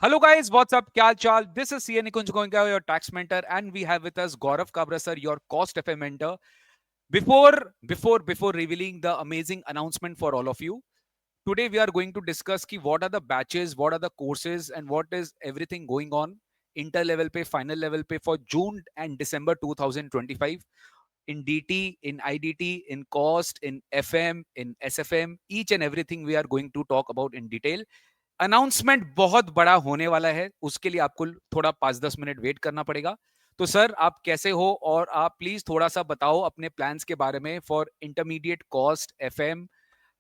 Hello guys, what's up? Kya chal? This is CA Nikunj Goenka, your tax mentor, and we have with us Gaurav Kabra sir, your cost FM mentor. Before revealing the amazing announcement for all of you, today we are going to discuss ki what are the batches, what are the courses, and what is everything going on inter level pe, final level pe for June and December 2025 in DT, in IDT, in cost, in FM, in SFM, each and everything we are going to talk about in detail. Announcement बहुत बड़ा होने वाला है, उसके लिए आपको थोड़ा 5-10 minute wait करना पड़ेगा। तो सर आप कैसे हो, और आप प्लीज थोड़ा सा बताओ अपने प्लान्स के बारे में फॉर इंटरमीडिएट कॉस्ट एफएम।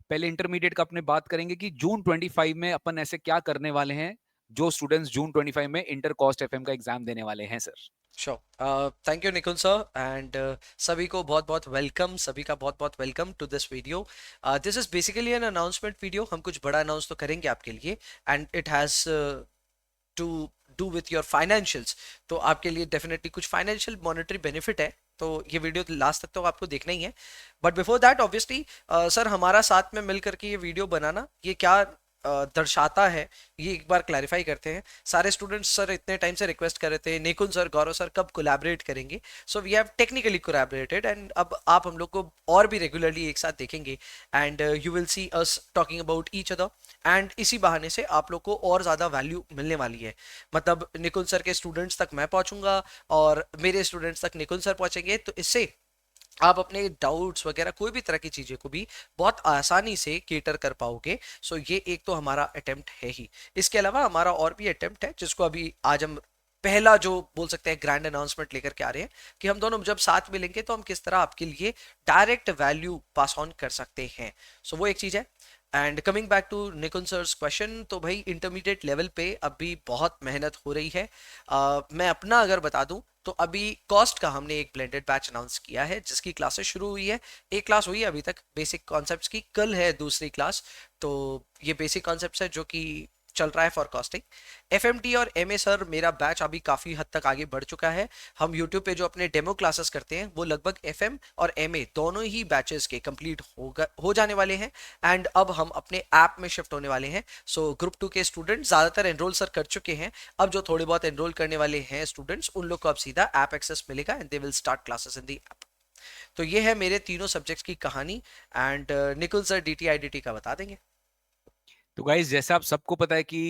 पहले इंटरमीडिएट का अपने बात करेंगे कि जून 25 में अपन ऐसे क्या करने वाले हैं जो स्टूडेंट्स जून 25 में इंटर कॉस्ट एफएम का एग्जाम देने वाले हैं sir. Sure. Thank you Nikunj sir and सभी को बहुत बहुत वेलकम, सभी का बहुत बहुत welcome to this video. This is basically an announcement video. हम कुछ बड़ा अनाउंस तो करेंगे आपके लिए and it has to do with your financials. तो आपके लिए डेफिनेटली कुछ फाइनेंशियल मॉनेटरी बेनिफिट है, तो ये वीडियो लास्ट तक तो आपको देखना ही है। But before that obviously sir हमारा साथ में मिल करके ये वीडियो बनाना ये क्या दर्शाता है, ये एक बार क्लैरिफाई करते हैं। सारे स्टूडेंट्स सर इतने टाइम से रिक्वेस्ट कर रहे थे निकुंज सर, गौरव सर कब कोलैबोरेट करेंगे। So we have technically collaborated and अब आप हम लोग को और भी रेगुलरली एक साथ देखेंगे and you will see us talking about each other. And इसी बहाने से आप लोग को और ज़्यादा वैल्यू मिलने वाली है। मतलब निकुंज सर के स्टूडेंट्स तक मैं पहुंचूंगा और मेरे स्टूडेंट्स तक निकुंज सर पहुंचेंगे, तो इससे आप अपने डाउट्स वगैरह कोई भी तरह की चीज़ें को भी बहुत आसानी से केटर कर पाओगे। सो ये एक तो हमारा अटेम्प्ट है ही। इसके अलावा हमारा और भी अटेम्प्ट है जिसको अभी आज हम पहला जो बोल सकते हैं ग्रैंड अनाउंसमेंट लेकर के आ रहे हैं कि हम दोनों जब साथ मिलेंगे तो हम किस तरह आपके लिए डायरेक्ट वैल्यू पास ऑन कर सकते हैं। सो वो एक चीज़ है। And coming back to Nikunj sir's question, तो भाई इंटरमीडिएट लेवल पे अभी बहुत मेहनत हो रही है। मैं अपना अगर बता दूं तो अभी कॉस्ट का हमने एक ब्लेंडेड बैच अनाउंस किया है जिसकी क्लासेस शुरू हुई है। एक क्लास हुई है अभी तक बेसिक कॉन्सेप्ट्स की, कल है दूसरी क्लास। तो ये बेसिक कॉन्सेप्ट्स है जो कि चल रहा है फॉर कॉस्टिंग। एफएमटी और एमए सर मेरा बैच अभी काफ़ी हद तक आगे बढ़ चुका है। हम यूट्यूब पे जो अपने डेमो क्लासेस करते हैं वो लगभग एफएम और एमए दोनों ही बैचेस के कंप्लीट हो जाने वाले हैं एंड अब हम अपने ऐप में शिफ्ट होने वाले हैं। सो ग्रुप 2 के स्टूडेंट ज़्यादातर एनरोल सर कर चुके हैं। अब जो थोड़े बहुत एनरोल करने वाले हैं स्टूडेंट्स उन लोग को अब सीधा ऐप एक्सेस मिलेगा and they will start classes in the app. तो ये है मेरे तीनों सब्जेक्ट्स की कहानी and Nikul sir DT IDT का बता देंगे। तो गाइज जैसा आप सबको पता है कि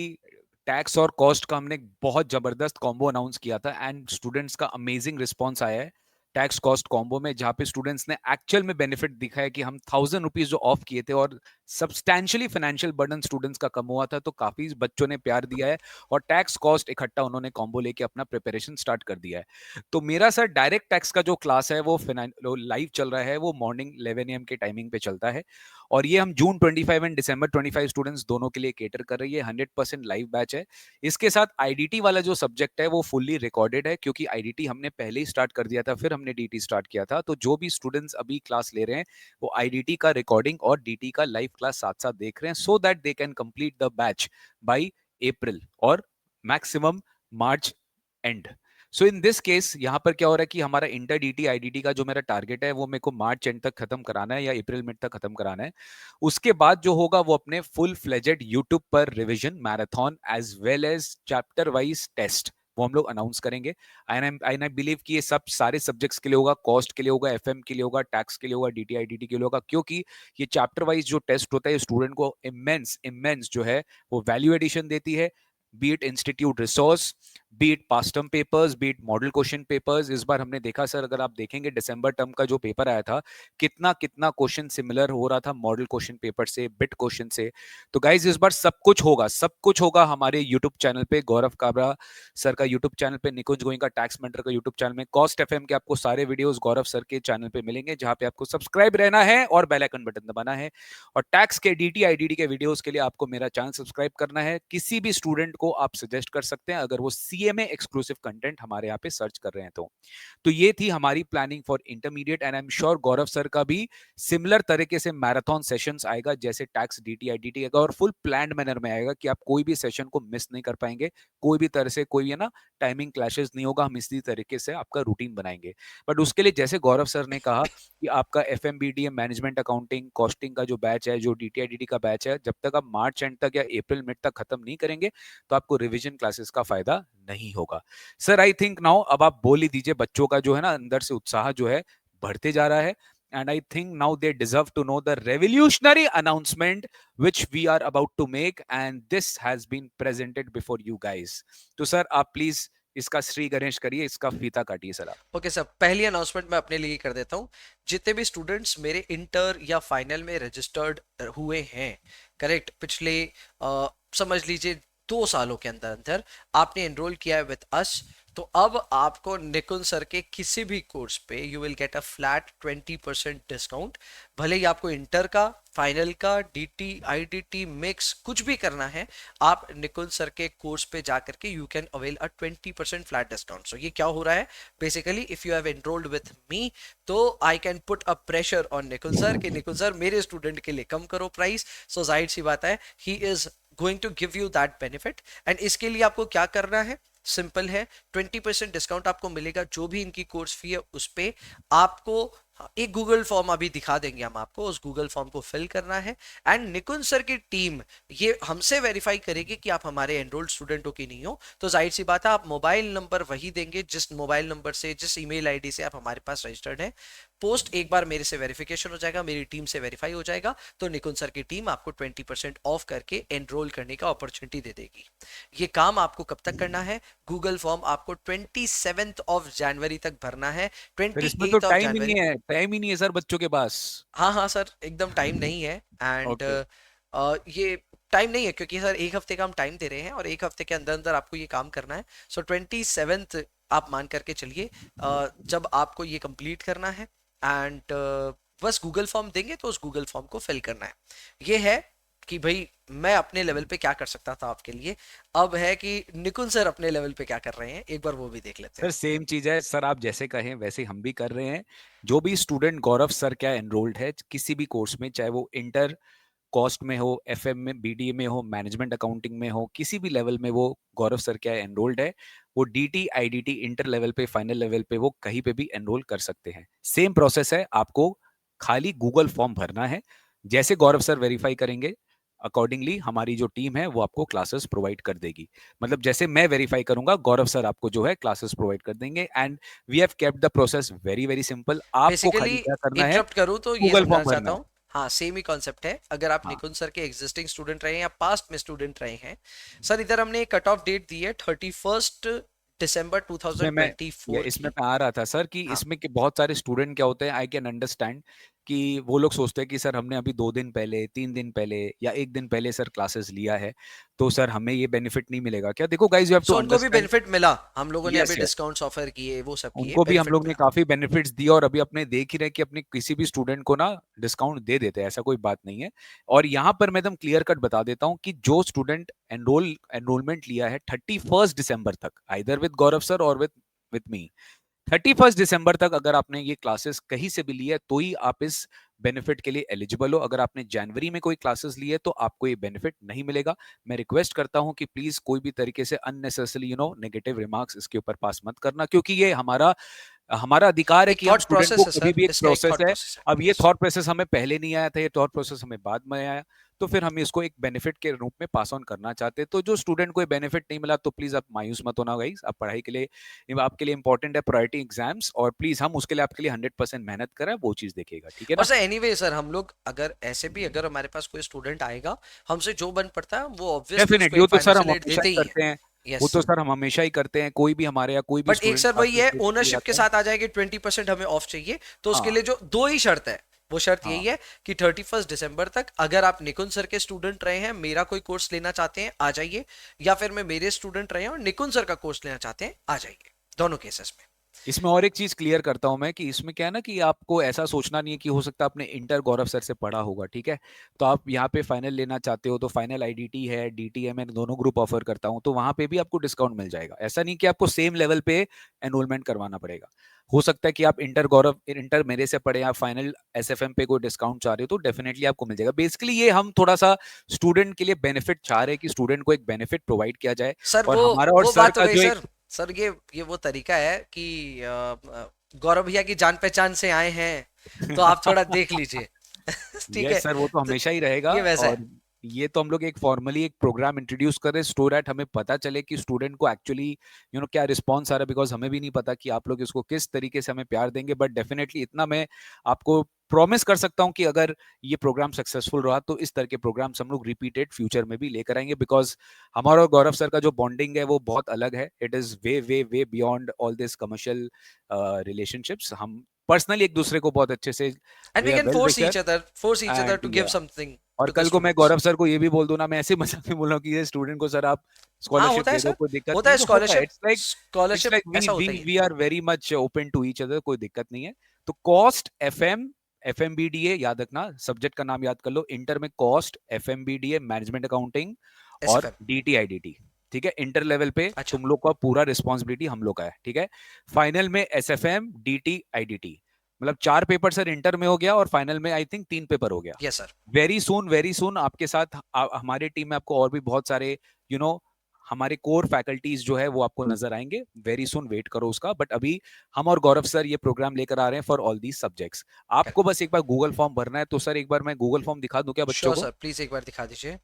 टैक्स और कॉस्ट का हमने एक बहुत जबरदस्त कॉम्बो अनाउंस किया था एंड स्टूडेंट्स का अमेजिंग रिस्पॉन्स आया है टैक्स कॉस्ट कॉम्बो में, जहां पे स्टूडेंट्स ने एक्चुअल में बेनिफिट दिखा है कि हम 1000 रुपीज जो ऑफ किए थे और सब्सटैंशियली फाइनेंशियल बर्डन स्टूडेंट्स का कम हुआ था, तो काफी बच्चों ने प्यार दिया है और टैक्स कॉस्ट इकट्ठा उन्होंने कॉम्बो लेके अपना प्रिपरेशन स्टार्ट कर दिया है। तो मेरा सर डायरेक्ट टैक्स का जो क्लास है वो लाइव चल रहा है, वो मॉर्निंग 11 AM के टाइमिंग पे चलता है और ये हम जून 25 एंड दिसंबर 25 स्टूडेंट्स दोनों के लिए केटर कर रही है। 100% लाइव बैच है। इसके साथ आईडीटी वाला जो सब्जेक्ट है वो फुल्ली रिकॉर्डेड है, क्योंकि आईडीटी हमने पहले ही स्टार्ट कर दिया था, फिर हमने डीटी स्टार्ट किया था। तो जो भी स्टूडेंट्स अभी क्लास ले रहे हैं वो आईडीटी का रिकॉर्डिंग और डीटी का लाइव क्लास साथ साथ देख रहे हैं, so that they can complete the batch by April और maximum March end. So in this case यहाँ पर क्या हो रहा है कि हमारा इंटर डीटी आईडीटी का जो मेरा टारगेट है वो मेरे को मार्च एंड तक खत्म कराना है या अप्रैल मिड तक खत्म कराना है। उसके बाद जो होगा वो अपने फुल फ्लेजेड यूट्यूब पर revision marathon as well as chapter wise test वो हम लोग अनाउंस करेंगे। एंड आई बिलीव कि ये सब सारे सब्जेक्ट्स के लिए होगा, कॉस्ट के लिए होगा, एफएम के लिए होगा, टैक्स के लिए होगा, डीटी आईडीटी के लिए होगा, क्योंकि ये चैप्टर वाइज जो टेस्ट होता है स्टूडेंट को इमेंस इमेंस जो है वो वैल्यू एडिशन देती है। B it institute resource, B it past term papers, B it model question papers. इस बार हमने देखा सर, अगर आप देखेंगे दिसंबर टर्म का जो पेपर आया था, कितना कितना क्वेश्चन सिमिलर हो रहा था मॉडल क्वेश्चन पेपर से, बिट क्वेश्चन से। तो गाइज इस बार सब कुछ होगा हमारे यूट्यूब चैनल पे, गौरव काबरा सर का यूट्यूब चैनल पे, निकुंज गोइंका टैक्स मेंटर का यूट्यूब चैनल में, कॉस्ट एफएम के आपको सारे वीडियोस गौरव सर के चैनल पे मिलेंगे, जहां पे आपको सब्सक्राइब रहना है और बेल आइकन बटन दबाना है। और टैक्स के डीटी आईडीडी के वीडियोस के लिए आपको मेरा चैनल सब्सक्राइब करना है। किसी भी स्टूडेंट को आप सजेस्ट कर सकते हैं, अगर वो सी बीडीए में एक्सक्लूसिव कंटेंट हमारे यहाँ पे सर्च कर रहे हैं। तो ये थी हमारी planning for intermediate, and I am sure Gaurav sir का भी सिमिलर तरीके से मैराथन सेशंस आएगा जैसे टैक्स डीटी आईडीटी आएगा, और फुल प्लान्ड मैनर में आएगा कि आप कोई भी सेशन को मिस नहीं कर पाएंगे, कोई भी तरह से कोई है ना टाइमिंग क्लैशेस नहीं होगा, हम इसी तरीके से आपका रूटीन बनाएंगे। बट उसके लिए जैसे गौरव सर ने कहा कि आपका F M B D M management accounting costing का जो बैच है, जो डीटीआईडीटी का बैच है, जब तक आप मार्च एंड तक या अप्रैल मिड तक खत्म नहीं करेंगे तो आपको रिविजन क्लासेस का फायदा नहीं होगा। सर आई थिंक नाउ अब आप बोल ही दीजिए, बच्चों का जो है ना अंदर से उत्साह जो है बढ़ते जा रहा है, and I think now they deserve to know the revolutionary announcement which we are about to make, and this has been presented before you guys. तो सर आप प्लीज इसका श्री गणेश करिए, इसका फीता काटिए सर आप। ओके सर, पहली अनाउंसमेंट मैं अपने लिए कर देता हूँ। जितने भी स्टूडेंट्स मेरे इंटर या फाइनल में रजिस्टर्ड हुए हैं, करेक्ट, पिछले समझ लीजिए 2 सालों के अंदर अंदर आपने एनरोल किया है विद अस, तो अब आपको निकुंज सर के किसी भी कोर्स पे you will get a flat 20% discount. भले ही आपको इंटर का, फाइनल का, डीटी आईडीटी मिक्स कुछ भी करना है, आप निकुंज सर के कोर्स पे जाकर के you can avail a 20% flat discount. So ये क्या हो रहा है basically, if you have enrolled with me तो I can put a pressure on Nikunj sir कि निकुंज सर मेरे स्टूडेंट के लिए कम करो प्राइस। सो जाहिर सी बात है, he is going to give you that benefit. And इसके लिए आपको क्या करना है, सिंपल है, 20% डिस्काउंट आपको मिलेगा जो भी इनकी कोर्स फी है उस पे। आपको एक गूगल फॉर्म अभी दिखा देंगे हम आपको, उस गूगल फॉर्म को फिल करना है एंड निकुंज सर की टीम ये हमसे वेरीफाई करेगी कि आप हमारे एनरोल्ड स्टूडेंट हो कि नहीं हो। तो जाहिर सी बात है, आप मोबाइल नंबर वही देंगे जिस मोबाइल नंबर से, जिस ईमेल आईडी से आप हमारे पास रजिस्टर्ड है। पोस्ट एक बार मेरे से वेरिफिकेशन हो जाएगा, मेरी टीम से वेरीफाई हो जाएगा, तो निकुंज सर की टीम आपको 20% ऑफ करके एनरोल करने का अपॉर्चुनिटी दे देगी। ये काम आपको कब तक करना है, गूगल फॉर्म आपको 27 ऑफ जनवरी तक भरना है। फिर इसमें तो 28 ऑफ टाइम ही जनवरी, नहीं है, टाइम ही नहीं है सर बच्चों के पास। हाँ हाँ सर, एकदम टाइम नहीं है। And okay. ये टाइम नहीं है क्योंकि सर 1 हफ्ते का हम टाइम दे रहे हैं और 1 हफ्ते के अंदर अंदर आपको ये काम करना है। सो 27th आप मान करके चलिए जब आपको ये कंप्लीट करना है। एंड बस गूगल फॉर्म देंगे तो उस गूगल फॉर्म को फिल करना है। ये है कि भाई मैं अपने लेवल पे क्या कर सकता था आपके लिए, अब है कि निकुंज सर अपने लेवल पे क्या कर रहे हैं, एक बार वो भी देख लेते सर हैं। सेम चीज है सर, आप जैसे कहें वैसे हम भी कर रहे हैं। जो भी स्टूडेंट गौरव सर क्या एनरोल्ड है किसी भी कोर्स में, चाहे वो इंटर कॉस्ट में हो, एफएम में, बीडीए में हो, मैनेजमेंट अकाउंटिंग में हो, किसी भी लेवल में वो गौरव सर क्या एनरोल्ड है, वो डीटी आईडीटी इंटर लेवल पे, फाइनल लेवल पे वो कहीं पे भी एनरोल कर सकते हैं। सेम प्रोसेस है, आपको खाली गूगल फॉर्म भरना है, जैसे गौरव सर वेरीफाई करेंगे अकॉर्डिंगली हमारी जो टीम है वो आपको क्लासेस प्रोवाइड कर देगी। मतलब जैसे मैं वेरीफाई करूंगा गौरव सर आपको जो है क्लासेस प्रोवाइड कर देंगे, and we have kept the process very very simple. आपको बेसिकली खाली क्या करना है, इंटरप्ट करूं तो ये गूगल फॉर्म समझाना चाहता भरना है। हूँ, हाँ सेम ही कॉन्सेप्ट है। अगर आप हाँ, निकुंज सर के एग्जिस्टिंग स्टूडेंट रहे हैं या पास्ट में स्टूडेंट रहे हैं, सर इधर हमने एक कट ऑफ डेट दी है 31 दिसंबर इसमें मैं 2024 इसमें की। मैं आ रहा था सर कि हाँ, इसमें कि बहुत सारे स्टूडेंट क्या होते हैं, आई कैन अंडरस्टैंड कि वो लोग सोचते हैं कि सर हमने अभी 2 दिन पहले, 3 दिन पहले या 1 दिन पहले सर क्लासेस लिया है, तो सर हमें ये बेनिफिट नहीं मिलेगा क्या। देखो गाइज यू हैव टू सो उनको भी अंडरस्टैंड। बेनिफिट मिला, हम लोगों ने यस अभी यस, डिस्काउंट्स ऑफर किए, वो सब किए, उनको भी हम बेनिफिट लोग ने मिला। काफी बेनिफिट्स दिए, और अभी अपने देख ही रहे हैं कि अपने किसी भी स्टूडेंट को ना डिस्काउंट दे देते हैं, ऐसा कोई बात नहीं है। और यहाँ पर मैं एकदम क्लियर कट बता देता हूँ कि जो स्टूडेंट एनरोलमेंट लिया है 31 दिसंबर तक, आइदर विद गौरव सर और विद मी, 31 दिसंबर तक अगर आपने ये क्लासेस कहीं से भी ली है तो ही आप इस बेनिफिट के लिए एलिजिबल हो। अगर आपने जनवरी में कोई क्लासेस ली है तो आपको ये बेनिफिट नहीं मिलेगा। मैं रिक्वेस्ट करता हूं कि प्लीज कोई भी तरीके से अननेसेसरी नेगेटिव रिमार्क्स इसके ऊपर पास मत करना, क्योंकि ये हमारा हमारा अधिकार है एक कि हम थॉट स्टूडेंट को प्रोसेस है कभी सर, भी, एक इसका एक प्रोसेस थॉट है। प्रोसेस अब है, ये यस। थॉट प्रोसेस हमें पहले नहीं आया था, ये थॉट प्रोसेस हमें बाद में आया, तो फिर हम इसको एक बेनिफिट के रूप में पास ऑन करना चाहते हैं। तो जो स्टूडेंट को बेनिफिट नहीं मिला तो प्लीज आप मायूस मत होना गाइस, आप पढ़ाई के लिए, आपके लिए इंपॉर्टेंट है प्रायोरिटी एग्जाम्स, और प्लीज हम उसके लिए आपके लिए 100% मेहनत करें, वो चीज देखिएगा, ठीक है और ना। सर एनीवे सर, हम लोग अगर ऐसे भी, अगर हमारे पास कोई स्टूडेंट आएगा हमसे जो बन पड़ता है वो ऑब्वियसली उसको डेफिनेटली वो एक तो सर हम फाइनेंशियल एड हमेशा देते ही ही है। करते हैं, वो यस। तो सर हम हमेशा ही करते हैं, कोई भी हमारे यहाँ कोई भी बट एक स्टूडेंट सर वही क्लासेस है, लेने के लिए ओनरशिप के आता है। साथ आ जाएगी 20% हमें ऑफ चाहिए, तो उसके हाँ लिए जो दो ही शर्त है, वो शर्त हाँ, यही है कि 31 दिसंबर तक अगर आप निकुंज सर के स्टूडेंट रहे हैं, मेरा कोई कोर्स लेना चाहते हैं, आ जाइए, या फिर मैं मेरे स्टूडेंट रहे हैं और निकुंज सर का कोर्स लेना चाहते हैं, आ जाइए, दोनों केसेस में। इसमें और एक चीज क्लियर करता हूं मैं कि इसमें क्या है ना कि आपको ऐसा सोचना नहीं है कि हो सकता है आपने इंटर गौरव सर से पढ़ा होगा, ठीक है। तो आप यहाँ पे फाइनल लेना चाहते हो तो फाइनल आईडीटी है, डीटी है, मैं दोनों ग्रुप ऑफर करता हूँ, तो वहां पे भी आपको डिस्काउंट मिल जाएगा। ऐसा नहीं कि आपको सेम लेवल पे एनरोलमेंट करवाना पड़ेगा। हो सकता है कि आप इंटर गौरव इंटर मेरे से पढ़े, आप फाइनल एसएफएम पे कोई डिस्काउंट चाह रहे हो तो डेफिनेटली आपको मिल जाएगा। बेसिकली ये हम थोड़ा सा स्टूडेंट के लिए बेनिफिट चाह रहे हैं कि स्टूडेंट को एक बेनिफिट प्रोवाइड किया जाए। सर और वो हमारा और वो सर बात हो का गई जो सर। एक सर ये वो तरीका है कि गौरव भैया की जान पहचान से आए हैं, तो आप थोड़ा देख लीजिए। ठीक यस है। सर, वो तो तो हमेशा ही रहेगा। ये वैसा और है। ये तो हम लोग एक फॉर्मली एक प्रोग्राम इंट्रोड्यूस कर रहे हैं सो दैट हमें पता चले कि स्टूडेंट को एक्चुअली क्या रिस्पॉन्स आ रहा है, बिकॉज हमें भी नहीं पता कि आप लोग इसको किस तरीके से हमें प्यार देंगे। बट डेफिनेटली इतना मैं आपको प्रॉमिस कर सकता हूं कि अगर ये प्रोग्राम सक्सेसफुल रहा तो इस तरह के प्रोग्राम्स हम लोग रिपीटेड फ्यूचर में भी लेकर आएंगे, बिकॉज हमारा और गौरव सर का जो बॉन्डिंग है वो बहुत अलग है। It is way way way beyond all this commercial relationships. हम पर्सनली एक दूसरे को बहुत अच्छे से, and we we are can well wisher. Forces each other and to give something और टू द कल को मैं स्टूडेंट्स। गौरव सर को ये भी बोल दूं ना, मैं ऐसे मजाक में बोल रहा हूँ कि ये स्टूडेंट को सर आप हाँ स्कॉलरशिप होता है दे दो, सर, कोई दिक्कत होता नहीं है है, तो होता है। Scholarship. It's scholarship like we ऐसा वी होता ही है। We are very much open to each other, कोई दिक्कत नहीं है। तो कॉस्ट एफएमबीडीए याद रखना, सब्जेक्ट का नाम याद कर लो। इंटर में कॉस्ट एफएमबीडीए मैनेजमेंट अकाउंटिंग और एसएफएम। डीटीआईडीटी, ठीक है। इंटर लेवल पे अच्छा। तुम लोग का पूरा रिस्पॉन्सिबिलिटी हम लोग का है, ठीक है। फाइनल में एसएफएम डीटी आईडीटी, मतलब 4 पेपर सर इंटर में हो गया और फाइनल में आई थिंक 3 पेपर हो गया। Yes sir. वेरी सुन आपके साथ हमारे टीम में आपको और भी बहुत सारे यू you नो know, हमारे कोर फैकल्टीज जो है वो आपको नजर आएंगे। वेरी सुन वेट करो उसका। बट अभी हम और गौरव सर ये प्रोग्राम लेकर आ रहे हैं फॉर ऑल दीज सब्जेक्ट्स। आपको बस एक बार गूगल फॉर्म भरना है। तो सर एक बार मैं गूगल फॉर्म दिखा दूं क्या बच्चों श्योर को? सर, प्लीज एक बार दिखा दीजिए।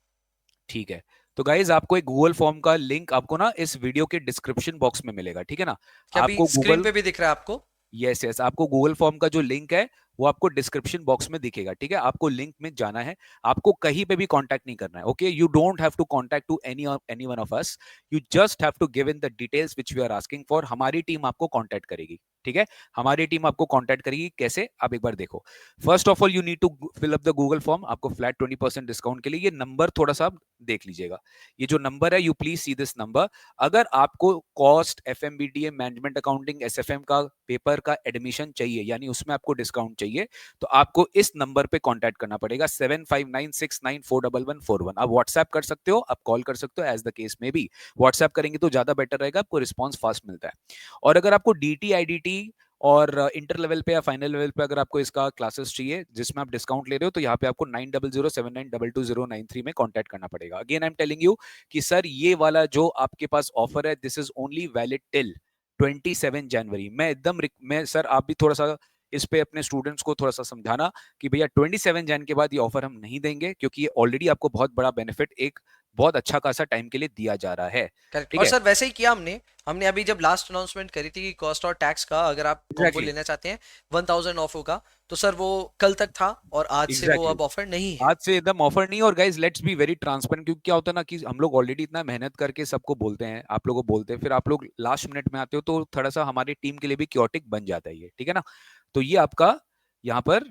ठीक है। तो गाइज आपको एक गूगल फॉर्म का लिंक आपको ना इस वीडियो के डिस्क्रिप्शन बॉक्स में मिलेगा, ठीक है ना। क्या अभी आपको स्क्रीन गूगल, पे भी दिख रहा है आपको? यस यस, आपको गूगल फॉर्म का जो लिंक है वो आपको डिस्क्रिप्शन बॉक्स में दिखेगा, ठीक है। आपको लिंक में जाना है, आपको कहीं पे भी कांटेक्ट नहीं करना है। Okay, you don't have to contact to any one of us, you just have to give in the details which we are asking for. हमारी टीम आपको कांटेक्ट करेगी, ठीक है। हमारी टीम आपको कांटेक्ट करेगी कैसे, आप एक बार देखो। First of all you need to fill up the Google form. आपको फ्लैट 20% डिस्काउंट के लिए ये नंबर थोड़ा सा देख लीजिएगा। ये जो नंबर है, you please see this number. अगर आपको कॉस्ट एफएमबीडीए मैनेजमेंट अकाउंटिंग एसएफएम का पेपर का एडमिशन चाहिए, यानी उसमें आपको डिस्काउंट चाहिए, तो आपको इस नंबर पे कांटेक्ट करना पड़ेगा 7596941141। आप व्हाट्सएप कर सकते हो, आप कॉल कर सकते हो, एज द केस में भी। व्हाट्सएप करेंगे तो ज्यादा बेटर रहेगा, आपको रिस्पॉन्स फास्ट मिलता है। और अगर आपको डीटी आईडीटी और इंटर लेवल पे या फाइनल लेवल पे अगर आपको इसका क्लासेस चाहिए जिसमें आप डिस्काउंट ले रहे हो, तो यहाँ पे आपको 9007922093 में कांटेक्ट करना पड़ेगा। Again I am telling you कि सर ये वाला जो आपके पास ऑफर है, this is only valid till 27 जनवरी। मैं एकदम मैं सर आप भी थोड़ा सा इस पे अपने स्टूडेंट्स को थोड़ा सा समझाना कि भैया 27 जन के बाद ये ऑफर हम नहीं देंगे, क्योंकि ये ऑलरेडी आपको बहुत बड़ा बेनिफिट एक बहुत अच्छा खासा टाइम के लिए दिया जा रहा है, करेक्ट। ठीक और है। सर वैसे ही किया हमने। हमने अभी जब लास्ट अनाउंसमेंट करी थी कि कॉस्ट और टैक्स का अगर आप कॉम्बो एग्जैक्टली लेना चाहते हैं 1000 ऑफ होगा, तो सर वो कल तक था और आज से वो एग्जैक्टली अब ऑफर नहीं है। आज से एकदम ऑफर नहीं। और guys let's be very transparent, क्योंकि क्या होता है ना कि हम लोग ऑलरेडी इतना मेहनत करके सबको बोलते हैं, आप लोगों को बोलते हैं, फिर आप लोग लास्ट मिनट में आते हो तो थोड़ा सा हमारी टीम के लिए भी क्योटिक बन जाता है ये, ठीक है ना। तो ये आपका यहाँ पर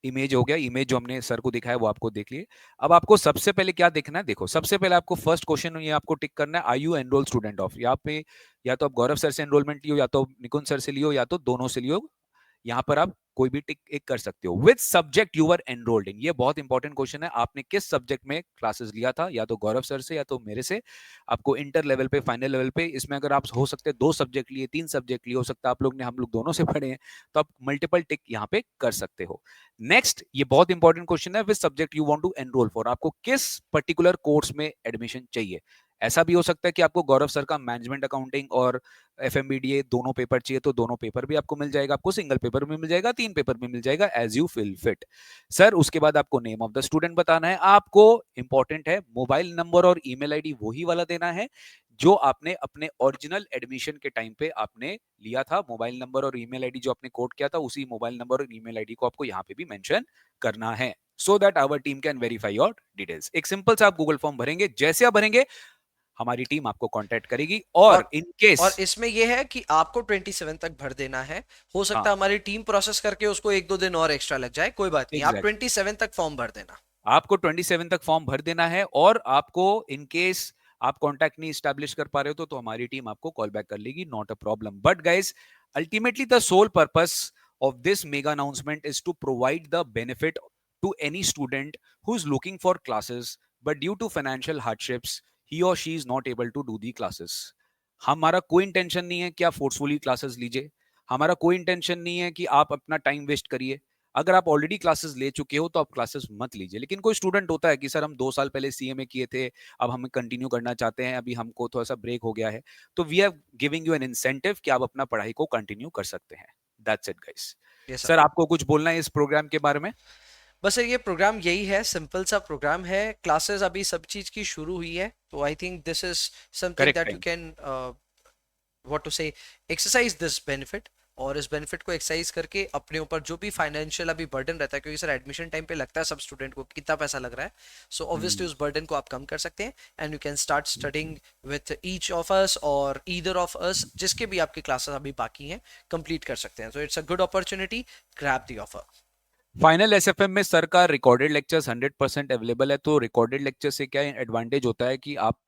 इमेज हो गया। इमेज जो हमने सर को दिखाया वो आपको देख लिए। अब आपको सबसे पहले क्या देखना है, देखो सबसे पहले आपको फर्स्ट क्वेश्चन ये आपको टिक करना है, आई यू एनरोल स्टूडेंट ऑफ। यहाँ पे या तो आप गौरव सर से एनरोलमेंट लियो, या तो निकुंज सर से लियो, या तो दोनों से लियो। यहाँ पर आप कोई भी टिक एक कर सकते हो। Which subject you are enrolled in, ये बहुत इंपॉर्टेंट क्वेश्चन है। आपने किस सब्जेक्ट में क्लासेस लिया था, या तो गौरव सर से या तो मेरे से। आपको इंटर लेवल पे फाइनल लेवल पे इसमें अगर आप हो सकते हैं 2 सब्जेक्ट लिए, 3 सब्जेक्ट लिए, हो सकता है आप लोग ने हम लोग दोनों से पढ़े हैं, तो आप मल्टीपल टिक यहाँ पे कर सकते हो। नेक्स्ट, ये बहुत इंपॉर्टेंट क्वेश्चन है, which subject you want to enroll for. आपको किस पर्टिकुलर कोर्स में एडमिशन चाहिए। ऐसा भी हो सकता है कि आपको गौरव सर का मैनेजमेंट अकाउंटिंग और एफएमबीडीए दोनों पेपर चाहिए, तो दोनों पेपर भी आपको मिल जाएगा। आपको सिंगल पेपर में मिल जाएगा, 3 पेपर में मिल जाएगा, as you feel fit. Sir उसके बाद आपको नेम ऑफ द स्टूडेंट बताना है। आपको इंपॉर्टेंट है मोबाइल नंबर और ईमेल आईडी वही वाला देना है जो आपने अपने ओरिजिनल एडमिशन के टाइम पे आपने लिया था। मोबाइल नंबर और ईमेल आईडी जो आपने कोड किया था, उसी मोबाइल नंबर और ईमेल आईडी को आपको यहाँ पे भी मेंशन करना है, so that our team can verify your details. एक सिंपल सा आप गूगल फॉर्म भरेंगे, जैसे आप भरेंगे हमारी टीम आपको कांटेक्ट करेगी। और और इन केस, और इसमें यह है कि आपको 27 तक भर देना है। हो हाँ सकता है हमारी टीम प्रोसेस करके उसको 1-2 दिन और एक्स्ट्रा लग जाए, कोई बात नहीं, आप एग्जैक्टली 27 तक फॉर्म भर देना। आपको 27 तक फॉर्म भर देना है। और आपको इन केस आप कांटेक्ट नहीं स्टैब्लिश कर पा रहे हो तो हमारी टीम आपको कॉल बैक कर लेगी, not a problem. But guys Ultimately, the sole purpose of this mega announcement is to provide the benefit to any student who's looking for classes, but due to financial hardships, he or she is not able to do the classes. हमारा कोई intention नहीं है कि आप forcefully classes लीजिए, हमारा कोई intention नहीं है कि आप अपना टाइम वेस्ट करिए। अगर आप ऑलरेडी क्लासेस ले चुके हो तो आप क्लासेस मत लीजिए। लेकिन कोई स्टूडेंट होता है कि सर हम 2 साल पहले सीएमए किए थे, अब हम कंटिन्यू करना चाहते हैं, अभी हमको थोड़ा सा ब्रेक हो गया है, तो we are giving you an incentive कि आप अपना पढ़ाई को कंटिन्यू कर सकते हैं। That's it guys. Yes sir. Sir आपको कुछ बोलना है इस प्रोग्राम के बारे में? बस ये प्रोग्राम यही है, सिंपल सा प्रोग्राम है। क्लासेस अभी सब चीज की शुरू हुई है, तो I think this is something correct that you time. Can what to say exercise this benefit, और इस बेनिफिट को एक्सरसाइज करके अपने ऊपर जो भी फाइनेंशियल अभी बर्डन रहता है, क्योंकि सर एडमिशन टाइम पे लगता है सब स्टूडेंट को कितना पैसा लग रहा है, सो ऑब्वियसली उस बर्डन को आप कम कर सकते हैं and you can start studying with each of us और ईदर ऑफ अस, जिसके भी आपके क्लासेस अभी बाकी हैं कंप्लीट कर सकते हैं। तो it's a good opportunity, grab the offer. Final SFM में सर का रिकॉर्डेड लेक्चर्स 100% अवेलेबल है। तो रिकॉर्डेड लेक्चर से क्या एडवांटेज होता है कि आप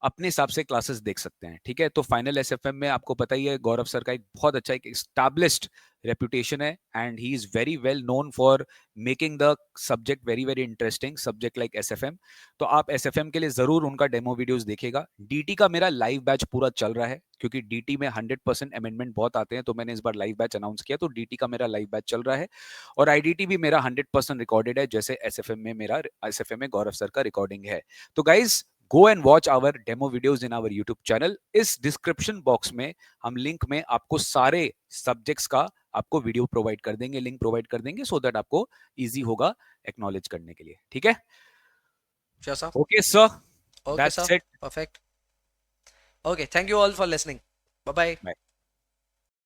अपने हिसाब से क्लासेस देख सकते हैं। ठीक है, तो फाइनल एसएफएम में आपको पता ही है गौरव सर का एक बहुत अच्छा एक एस्टैब्लिश्ड रेपुटेशन है and he is very well known for making the subject very very interesting subject like SFM. तो आप एसएफएम के लिए जरूर उनका डेमो वीडियोस देखिएगा। डीटी का मेरा लाइव बैच पूरा चल रहा है क्योंकि डीटी में 100% अमेंडमेंट बहुत आते हैं, तो मैंने इस बार लाइव बैच अनाउंस किया, तो डीटी का मेरा लाइव बैच चल रहा है। और आईडीटी भी मेरा 100% रिकॉर्डेड है, जैसे एसएफएम में मेरा एसएफएम में गौरव सर का रिकॉर्डिंग है। तो guys go and watch our demo videos in our YouTube channel. इस डिस्क्रिप्शन बॉक्स में हम लिंक में आपको सारे सब्जेक्ट्स का आपको वीडियो प्रोवाइड कर देंगे, लिंक प्रोवाइड कर देंगे, सो दैट आपको इजी होगा एक्नॉलेज करने के लिए। ठीक है, sure sir. Okay sir, okay sir, that's it. Perfect. Okay, thank you all for listening. Bye bye.